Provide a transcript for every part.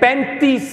35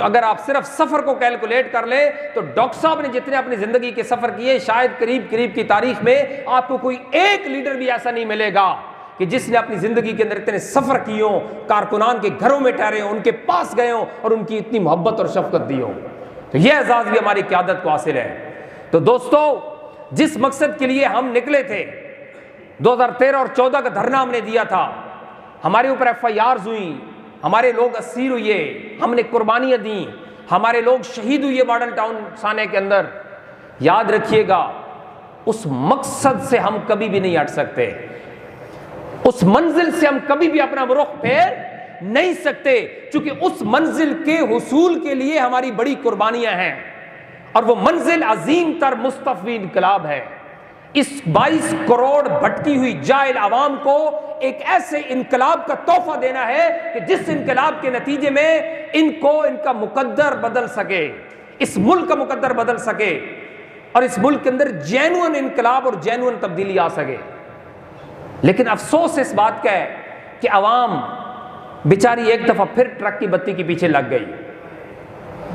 اگر آپ صرف سفر کو کیلکولیٹ کر لیں تو ڈاکٹر صاحب نے جتنے اپنی زندگی کے سفر کیے شاید قریب کی تاریخ میں آپ کو کوئی ایک لیڈر بھی ایسا نہیں ملے گا کہ جس نے اپنی زندگی کے اندر اتنے سفر کیے ہوں, کارکنان کے گھروں میں ٹھہرے ہوں, ان کے پاس گئے ہوں اور ان کی اتنی محبت اور شفقت دی ہو. تو یہ اعزاز بھی ہماری قیادت کو حاصل ہے. تو دوستو, جس مقصد کے لیے ہم نکلے تھے, 2013 اور 14 کا دھرنا ہم نے دیا تھا, ہمارے اوپر FIRs ہوئی, ہمارے لوگ اسیر ہوئے, ہم نے قربانیاں دیں, ہمارے لوگ شہید ہوئے ماڈل ٹاؤن سانے کے اندر. یاد رکھیے گا, اس مقصد سے ہم کبھی بھی نہیں ہٹ سکتے, اس منزل سے ہم کبھی بھی اپنا رخ پھیر نہیں سکتے, چونکہ اس منزل کے حصول کے لیے ہماری بڑی قربانیاں ہیں, اور وہ منزل عظیم تر مصطفی انقلاب ہے. اس 22 کروڑ بھٹکی ہوئی جاہل عوام کو ایک ایسے انقلاب کا تحفہ دینا ہے کہ جس انقلاب کے نتیجے میں ان کا مقدر بدل سکے, اس ملک کا مقدر بدل سکے, اور اس ملک کے اندر جینوئن انقلاب اور جینوئن تبدیلی آ سکے. لیکن افسوس اس بات کا ہے کہ عوام بیچاری ایک دفعہ پھر ٹرک کی بتی کے پیچھے لگ گئی.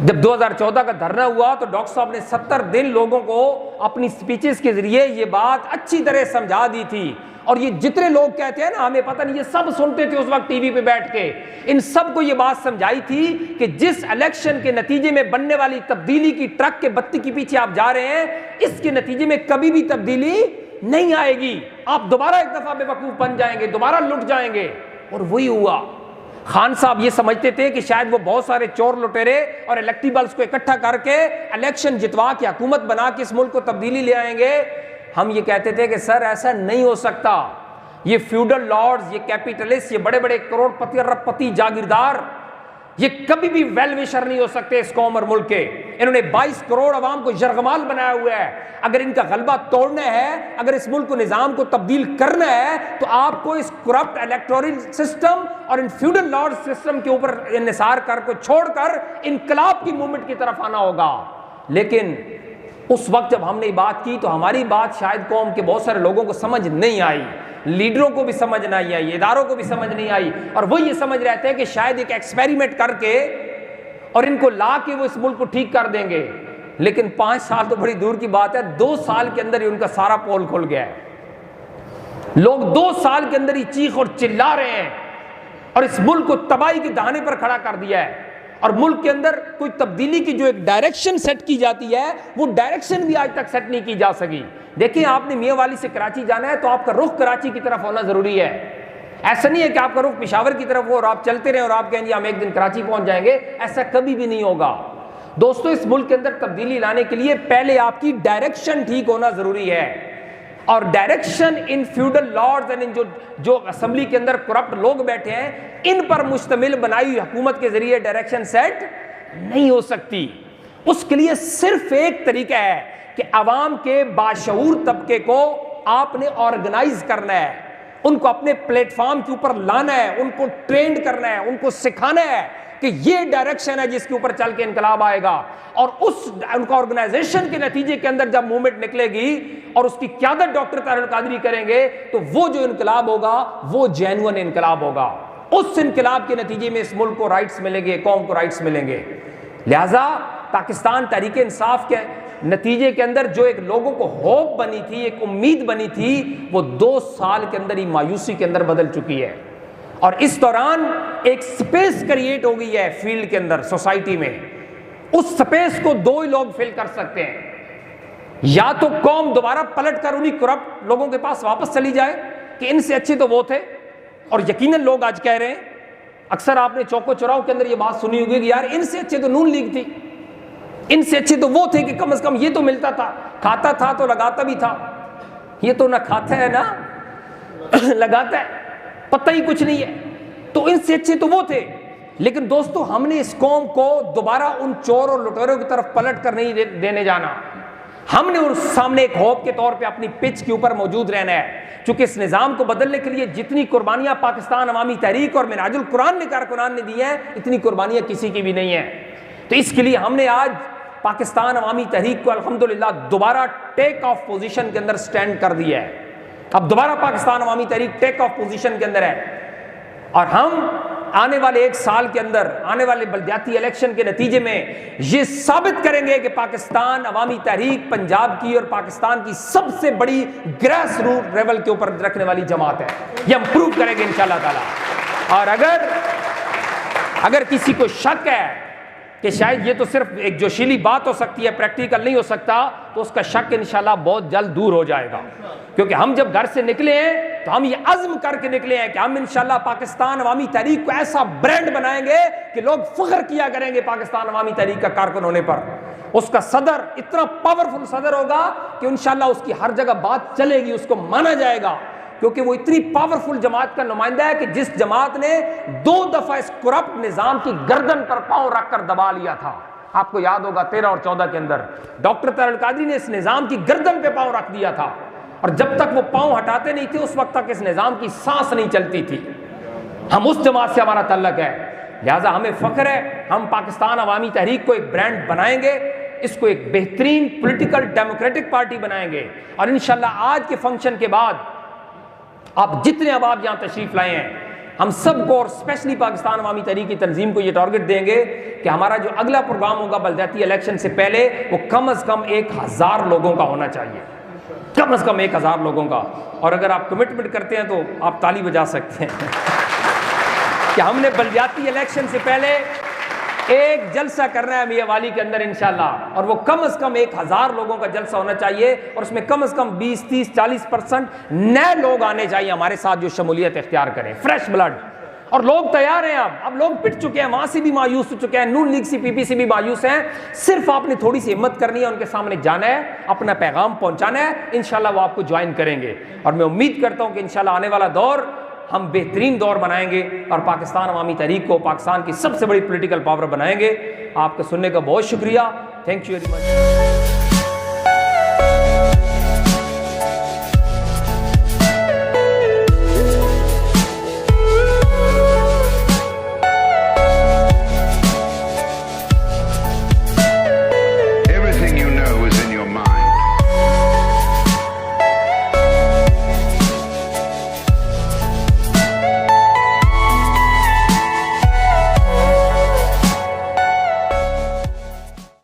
جب 2014 کا دھرنا ہوا تو ڈاکٹر صاحب نے 70 دن لوگوں کو اپنی سپیچز کے ذریعے یہ بات اچھی طرح سمجھا دی تھی, اور یہ جتنے لوگ کہتے ہیں نا ہمیں پتہ نہیں, یہ سب سنتے تھے اس وقت ٹی وی پہ بیٹھ کے, ان سب کو یہ بات سمجھائی تھی کہ جس الیکشن کے نتیجے میں بننے والی تبدیلی کی ٹرک کے بتی کے پیچھے آپ جا رہے ہیں, اس کے نتیجے میں کبھی بھی تبدیلی نہیں آئے گی, آپ دوبارہ ایک دفعہ بے وقوف بن جائیں گے, دوبارہ لٹ جائیں گے. اور وہی ہوا. خان صاحب یہ سمجھتے تھے کہ شاید وہ بہت سارے چور لٹیرے اور الیکٹیبلز کو اکٹھا کر کے الیکشن جتوا کے حکومت بنا کے اس ملک کو تبدیلی لے آئیں گے. ہم یہ کہتے تھے کہ سر ایسا نہیں ہو سکتا, یہ فیوڈل لارڈز, یہ کیپیٹلسٹ, یہ بڑے بڑے کروڑ پتی ارب پتی جاگیردار, یہ کبھی بھی ویل وشر نہیں ہو سکتے اس قوم اور ملک کے. انہوں نے 22 کروڑ عوام کو یرغمال بنایا ہوا ہے. اگر ان کا غلبہ توڑنا ہے, اگر اس ملک کو نظام کو تبدیل کرنا ہے, تو آپ کو اس کرپٹ الیکٹورل سسٹم اور ان فیوڈل لارڈ سسٹم کے اوپر انحصار کر کو چھوڑ کر انقلاب کی موومنٹ کی طرف آنا ہوگا. لیکن اس وقت جب ہم نے بات کی تو ہماری بات شاید قوم کے بہت سارے لوگوں کو سمجھ نہیں آئی, لیڈروں کو بھی سمجھ نہیں آئی, اداروں کو بھی سمجھ نہیں آئی, اور وہ یہ سمجھ رہے تھے کہ شاید ایک ایکسپیریمنٹ کر کے اور ان کو لا کے وہ اس ملک کو ٹھیک کر دیں گے. لیکن 5 سال تو بڑی دور کی بات ہے, 2 سال کے اندر ہی ان کا سارا پول کھل گیا ہے. لوگ 2 سال کے اندر ہی چیخ اور چلا رہے ہیں اور اس ملک کو تباہی کے دہانے پر کھڑا کر دیا ہے. اور ملک کے اندر کوئی تبدیلی کی جو ایک ڈائریکشن سیٹ کی جاتی ہے, وہ ڈائریکشن بھی آج تک سیٹ نہیں کی جا سکی. دیکھیں, آپ نے میاں والی سے کراچی جانا ہے تو آپ کا رخ کراچی کی طرف ہونا ضروری ہے. ایسا نہیں ہے کہ آپ کا رخ پشاور کی طرف ہو اور آپ چلتے رہیں اور آپ کہیں گے ہم ایک دن کراچی پہنچ جائیں گے. ایسا کبھی بھی نہیں ہوگا. دوستو, اس ملک کے اندر تبدیلی لانے کے لیے پہلے آپ کی ڈائریکشن ٹھیک ہونا ضروری ہے, اور ڈائریکشن ان فیوڈل لارڈز اینڈ ان جو اسمبلی کے اندر کرپٹ لوگ بیٹھے ہیں, ان پر مشتمل بنائی ہوئی حکومت کے ذریعے ڈائریکشن سیٹ نہیں ہو سکتی. اس کے لیے صرف ایک طریقہ ہے کہ عوام کے باشعور طبقے کو آپ نے آرگنائز کرنا ہے, ان کو اپنے پلیٹ فارم کے اوپر لانا ہے, ان کو ٹرینڈ کرنا ہے, ان کو سکھانا ہے کہ یہ ڈائریکشن ہے جس کے اوپر چل کے انقلاب آئے گا. اور ان کا آرگنائزیشن کے نتیجے کے اندر جب موومنٹ نکلے گی اور اس کی قیادت ڈاکٹر طاہر القادری کریں گے تو وہ جو انقلاب ہوگا وہ جینوئن انقلاب ہوگا. اس انقلاب کے نتیجے میں اس ملک کو رائٹس ملیں گے, قوم کو رائٹس ملیں گے. لہٰذا پاکستان تحریک انصاف کے نتیجے کے اندر جو ایک لوگوں کو ہوپ بنی تھی, ایک امید بنی تھی, وہ 2 سال کے اندر ہی مایوسی کے اندر بدل چکی ہے. اور اس دوران ایک سپیس کریٹ ہو گئی ہے فیلڈ کے اندر, سوسائٹی میں. اس سپیس کو 2 ہی لوگ فل کر سکتے ہیں, یا تو قوم دوبارہ پلٹ کر انہی کرپٹ لوگوں کے پاس واپس چلی جائے کہ ان سے اچھے تو وہ تھے. اور یقیناً لوگ آج کہہ رہے ہیں, اکثر آپ نے چوکو چوراہوں کے اندر یہ بات سنی ہوگی کہ یار ان سے اچھے تو نون لیگ تھی, ان سے اچھے تو وہ تھے کہ کم از کم یہ تو ملتا تھا, کھاتا تھا تو لگاتا بھی تھا. یہ تو نہ کھاتا ہے نہ لگاتا ہے, پتہ ہی کچھ نہیں ہے. تو ان سے اچھے تو وہ تھے. لیکن دوستو, ہم نے اس قوم کو دوبارہ ان چور اور لٹیروں کی طرف پلٹ کر نہیں دینے جانا. ہم نے اس سامنے ایک ہوپ کے طور پہ اپنی پچ کے اوپر موجود رہنا ہے. چونکہ اس نظام کو بدلنے کے لیے جتنی قربانیاں پاکستان عوامی تحریک اور منہاج القرآن نے کارکنان نے دی ہیں, اتنی قربانیاں کسی کی بھی نہیں ہیں. تو اس کے لیے ہم نے آج پاکستان عوامی تحریک کو الحمدللہ دوبارہ ٹیک آف پوزیشن کے اندر سٹینڈ کر دیا ہے. اب دوبارہ پاکستان عوامی تحریک ٹیک آف پوزیشن کے اندر ہے. اور ہم آنے والے 1 سال کے اندر آنے والے بلدیاتی الیکشن کے نتیجے میں یہ ثابت کریں گے کہ پاکستان عوامی تحریک پنجاب کی اور پاکستان کی سب سے بڑی گریس روٹ لیول کے اوپر رکھنے والی جماعت ہے. یہ ہم پروو کریں گے انشاءاللہ تعالی. اور اگر کسی کو شک ہے کہ شاید یہ تو صرف ایک جوشیلی بات ہو سکتی ہے، پریکٹیکل نہیں ہو سکتا، تو اس کا شک انشاءاللہ بہت جلد دور ہو جائے گا. کیونکہ ہم جب گھر سے نکلے ہیں تو ہم یہ عزم کر کے نکلے ہیں کہ ہم انشاءاللہ پاکستان عوامی تحریک کو ایسا برانڈ بنائیں گے کہ لوگ فخر کیا کریں گے پاکستان عوامی تحریک کا کارکن ہونے پر. اس کا صدر اتنا پاورفل صدر ہوگا کہ انشاءاللہ اس کی ہر جگہ بات چلے گی، اس کو مانا جائے گا، کیونکہ وہ اتنی پاورفل جماعت کا نمائندہ ہے کہ جس جماعت نے 2 دفعہ اس کرپٹ نظام کی گردن پر پاؤں رکھ کر دبا لیا تھا. آپ کو یاد ہوگا 13 اور 14 کے اندر ڈاکٹر طاہر القادری نے اس نظام کی گردن پہ پاؤں رکھ دیا تھا، اور جب تک وہ پاؤں ہٹاتے نہیں تھے اس وقت تک اس نظام کی سانس نہیں چلتی تھی. ہم اس جماعت سے ہمارا تعلق ہے، لہٰذا ہمیں فخر ہے. ہم پاکستان عوامی تحریک کو ایک برانڈ بنائیں گے، اس کو ایک بہترین پولیٹیکل ڈیموکریٹک پارٹی بنائیں گے. اور انشاءاللہ آج کے فنکشن کے بعد آپ جتنے احباب یہاں تشریف لائے ہیں، ہم سب کو اور اسپیشلی پاکستان عوامی تحریک کی تنظیم کو یہ ٹارگٹ دیں گے کہ ہمارا جو اگلا پروگرام ہوگا بلدیاتی الیکشن سے پہلے وہ کم از کم 1000 لوگوں کا ہونا چاہیے، کم از کم 1000 لوگوں کا. اور اگر آپ کمٹمنٹ کرتے ہیں تو آپ تالی بجا سکتے ہیں کہ ہم نے بلدیاتی الیکشن سے پہلے ایک جلسہ کرنا ہے میاں والی کے اندر انشاءاللہ، اور وہ کم از کم 1000 لوگوں کا جلسہ ہونا چاہیے، اور اس میں کم از کم 20, 30, 40% نئے لوگ آنے چاہیے ہمارے ساتھ جو شمولیت اختیار کریں، فریش بلڈ. اور لوگ تیار ہیں، اب لوگ پٹ چکے ہیں، وہاں سے بھی مایوس ہو چکے ہیں، نون لیگ سی پی سے بھی مایوس ہیں. صرف آپ نے تھوڑی سی ہمت کرنی ہے، ان کے سامنے جانا ہے، اپنا پیغام پہنچانا ہے، انشاءاللہ وہ آپ کو جوائن کریں گے. اور میں امید کرتا ہوں کہ انشاءاللہ آنے والا دور ہم بہترین دور بنائیں گے اور پاکستان عوامی تحریک کو پاکستان کی سب سے بڑی پولیٹیکل پاور بنائیں گے. آپ کا سننے کا بہت شکریہ. Thank you very much.